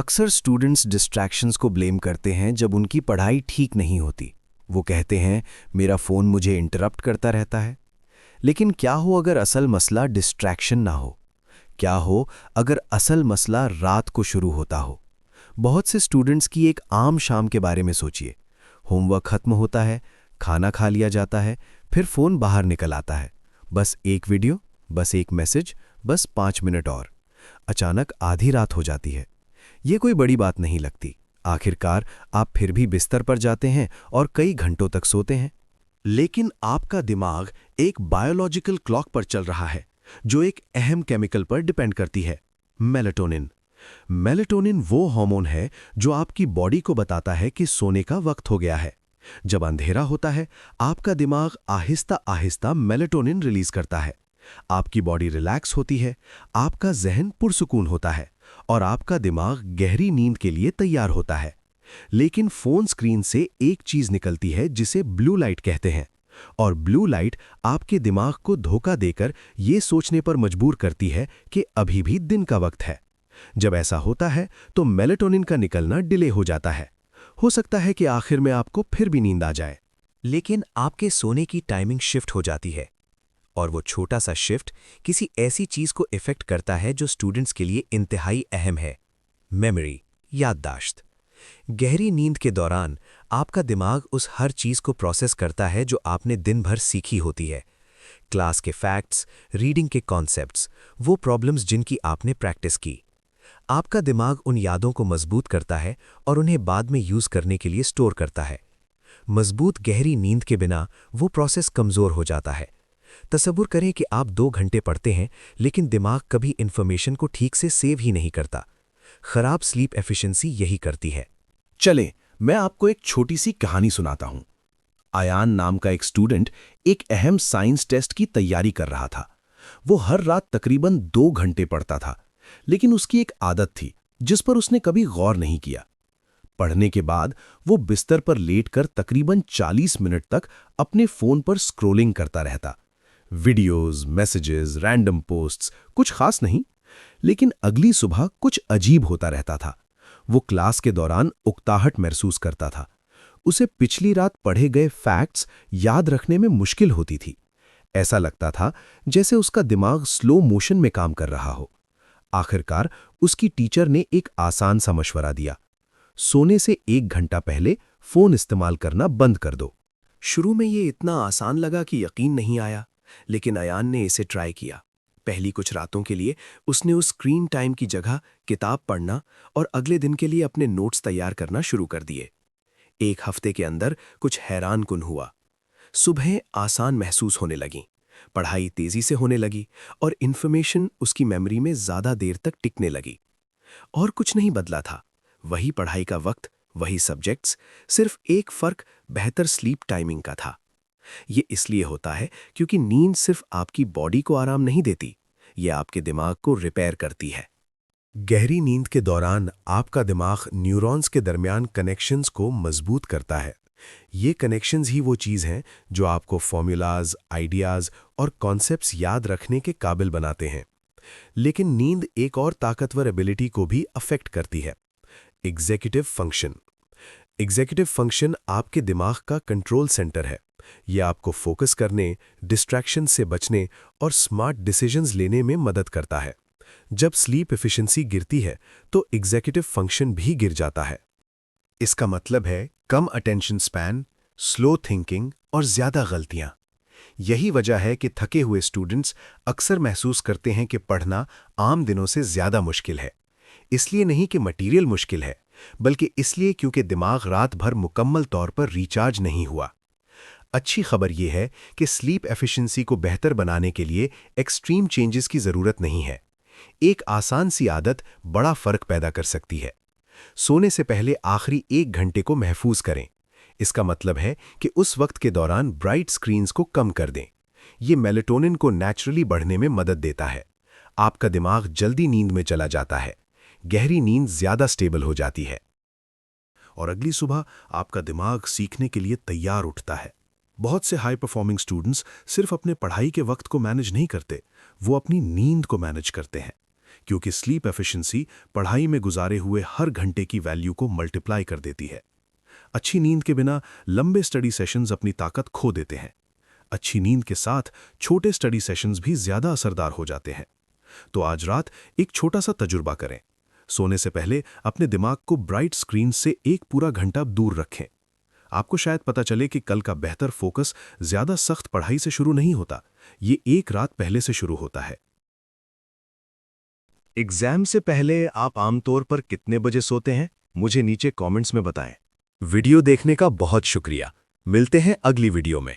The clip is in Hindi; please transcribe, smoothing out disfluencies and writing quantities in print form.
अक्सर स्टूडेंट्स डिस्ट्रैक्शंस को ब्लेम करते हैं जब उनकी पढ़ाई ठीक नहीं होती। वो कहते हैं मेरा फ़ोन मुझे इंटरप्ट करता रहता है। लेकिन क्या हो अगर असल मसला डिस्ट्रैक्शन ना हो? क्या हो अगर असल मसला रात को शुरू होता हो? बहुत से स्टूडेंट्स की एक आम शाम के बारे में सोचिए। होमवर्क खत्म होता है, खाना खा लिया जाता है, फिर फ़ोन बाहर निकल आता है। बस एक वीडियो, बस एक मैसेज, बस 5 मिनट और। अचानक आधी रात हो जाती है। ये कोई बड़ी बात नहीं लगती। आखिरकार आप फिर भी बिस्तर पर जाते हैं और कई घंटों तक सोते हैं। लेकिन आपका दिमाग एक बायोलॉजिकल क्लॉक पर चल रहा है, जो एक अहम केमिकल पर डिपेंड करती है, मेलाटोनिन। मेलाटोनिन वो हार्मोन है जो आपकी बॉडी को बताता है कि सोने का वक्त हो गया है। जब अंधेरा होता है, आपका दिमाग आहिस्ता आहिस्ता मेलाटोनिन रिलीज करता है। आपकी बॉडी रिलैक्स होती है, आपका जहन पुरसुकून होता है और आपका दिमाग गहरी नींद के लिए तैयार होता है। लेकिन फोन स्क्रीन से एक चीज निकलती है जिसे ब्लू लाइट कहते हैं, और ब्लू लाइट आपके दिमाग को धोखा देकर यह सोचने पर मजबूर करती है कि अभी भी दिन का वक्त है। जब ऐसा होता है तो मेलाटोनिन का निकलना डिले हो जाता है। हो सकता है कि आखिर में आपको फिर भी नींद आ जाए। लेकिन आपके सोने की टाइमिंग शिफ्ट हो जाती है, और वो छोटा सा शिफ्ट किसी ऐसी चीज को इफेक्ट करता है जो स्टूडेंट्स के लिए इंतहाई अहम है: मेमोरी, याददाश्त। गहरी नींद के दौरान आपका दिमाग उस हर चीज को प्रोसेस करता है जो आपने दिन भर सीखी होती है। क्लास के फैक्ट्स, रीडिंग के कॉन्सेप्ट्स, वो प्रॉब्लम्स जिनकी आपने प्रैक्टिस की। आपका दिमाग उन यादों को मजबूत करता है और उन्हें बाद में यूज करने के लिए स्टोर करता है। मजबूत गहरी नींद के बिना वो प्रोसेस कमजोर हो जाता है। तसव्वुर करें कि आप 2 घंटे पढ़ते हैं, लेकिन दिमाग कभी इंफॉर्मेशन को ठीक से सेव ही नहीं करता। खराब स्लीप एफिशिएंसी यही करती है। चले, मैं आपको एक छोटी सी कहानी सुनाता हूं। आयान नाम का एक स्टूडेंट एक अहम साइंस टेस्ट की तैयारी कर रहा था। वो हर रात तकरीबन 2 घंटे पढ़ता था, लेकिन उसकी एक आदत थी जिस पर उसने कभी गौर नहीं किया। पढ़ने के बाद वो बिस्तर पर लेटकर तकरीबन 40 मिनट तक अपने फोन पर स्क्रोलिंग करता रहता। वीडियोस, मैसेजेस, रैंडम पोस्ट्स, कुछ खास नहीं। लेकिन अगली सुबह कुछ अजीब होता रहता था। वो क्लास के दौरान उकताहट महसूस करता था। उसे पिछली रात पढ़े गए फैक्ट्स याद रखने में मुश्किल होती थी। ऐसा लगता था जैसे उसका दिमाग स्लो मोशन में काम कर रहा हो। आखिरकार उसकी टीचर ने एक आसान सा मशवरा दिया: सोने से 1 घंटा पहले फोन इस्तेमाल करना बंद कर दो। शुरू में ये इतना आसान लगा कि यकीन नहीं आया, लेकिन अयान ने इसे ट्राई किया। पहली कुछ रातों के लिए उसने उस स्क्रीन टाइम की जगह किताब पढ़ना और अगले दिन के लिए अपने नोट्स तैयार करना शुरू कर दिए। 1 हफ्ते के अंदर कुछ हैरान कुन हुआ। सुबह आसान महसूस होने लगीं, पढ़ाई तेजी से होने लगी और इन्फॉर्मेशन उसकी मेमोरी में ज्यादा देर तक टिकने लगी। और कुछ नहीं बदला था, वही पढ़ाई का वक्त, वही सब्जेक्ट्स, सिर्फ एक फर्क बेहतर स्लीप टाइमिंग का था। ये इसलिए होता है क्योंकि नींद सिर्फ आपकी बॉडी को आराम नहीं देती, ये आपके दिमाग को रिपेयर करती है। गहरी नींद के दौरान आपका दिमाग न्यूरॉन्स के दरमियान कनेक्शंस को मजबूत करता है। ये कनेक्शंस ही वो चीज़ हैं जो आपको फॉर्मूलाज, आइडियाज़ और कॉन्सेप्ट्स याद रखने के काबिल बनाते हैं। लेकिन नींद एक और ताकतवर एबिलिटी को भी अफेक्ट करती है: एग्जीक्यूटिव फंक्शन। एग्जीक्यूटिव फंक्शन आपके दिमाग का कंट्रोल सेंटर है। यह आपको फोकस करने, डिस्ट्रैक्शन से बचने और स्मार्ट डिसीजंस लेने में मदद करता है। जब स्लीप एफिशिएंसी गिरती है तो एग्जीक्यूटिव फंक्शन भी गिर जाता है। इसका मतलब है कम अटेंशन स्पैन, स्लो थिंकिंग और ज्यादा गलतियां। यही वजह है कि थके हुए स्टूडेंट्स अक्सर महसूस करते हैं कि पढ़ना आम दिनों से ज्यादा मुश्किल है। इसलिए नहीं कि मटेरियल मुश्किल है, बल्कि इसलिए क्योंकि दिमाग रात भर मुकम्मल तौर पर रिचार्ज नहीं हुआ। अच्छी खबर यह है कि स्लीप एफिशिएंसी को बेहतर बनाने के लिए एक्सट्रीम चेंजेस की जरूरत नहीं है। एक आसान सी आदत बड़ा फर्क पैदा कर सकती है। सोने से पहले आखिरी 1 घंटे को महफूज करें। इसका मतलब है कि उस वक्त के दौरान ब्राइट स्क्रीन्स को कम कर दें। यह मेलाटोनिन को नेचुरली बढ़ने में मदद देता है। आपका दिमाग जल्दी नींद में चला जाता है, गहरी नींद ज्यादा स्टेबल हो जाती है और अगली सुबह आपका दिमाग सीखने के लिए तैयार उठता है। बहुत से हाई परफॉर्मिंग स्टूडेंट्स सिर्फ अपने पढ़ाई के वक्त को मैनेज नहीं करते, वो अपनी नींद को मैनेज करते हैं। क्योंकि स्लीप एफिशिएंसी पढ़ाई में गुजारे हुए हर घंटे की वैल्यू को मल्टीप्लाई कर देती है। अच्छी नींद के बिना लंबे स्टडी सेशंस अपनी ताकत खो देते हैं। अच्छी नींद के साथ छोटे स्टडी सेशंस भी ज्यादा असरदार हो जाते हैं। तो आज रात एक छोटा सा तजुर्बा करें। सोने से पहले अपने दिमाग को ब्राइट स्क्रीन से एक पूरा घंटा दूर रखें। आपको शायद पता चले कि कल का बेहतर फोकस ज्यादा सख्त पढ़ाई से शुरू नहीं होता, ये एक रात पहले से शुरू होता है। एग्जाम से पहले आप आमतौर पर कितने बजे सोते हैं? मुझे नीचे कमेंट्स में बताएं। वीडियो देखने का बहुत शुक्रिया। मिलते हैं अगली वीडियो में।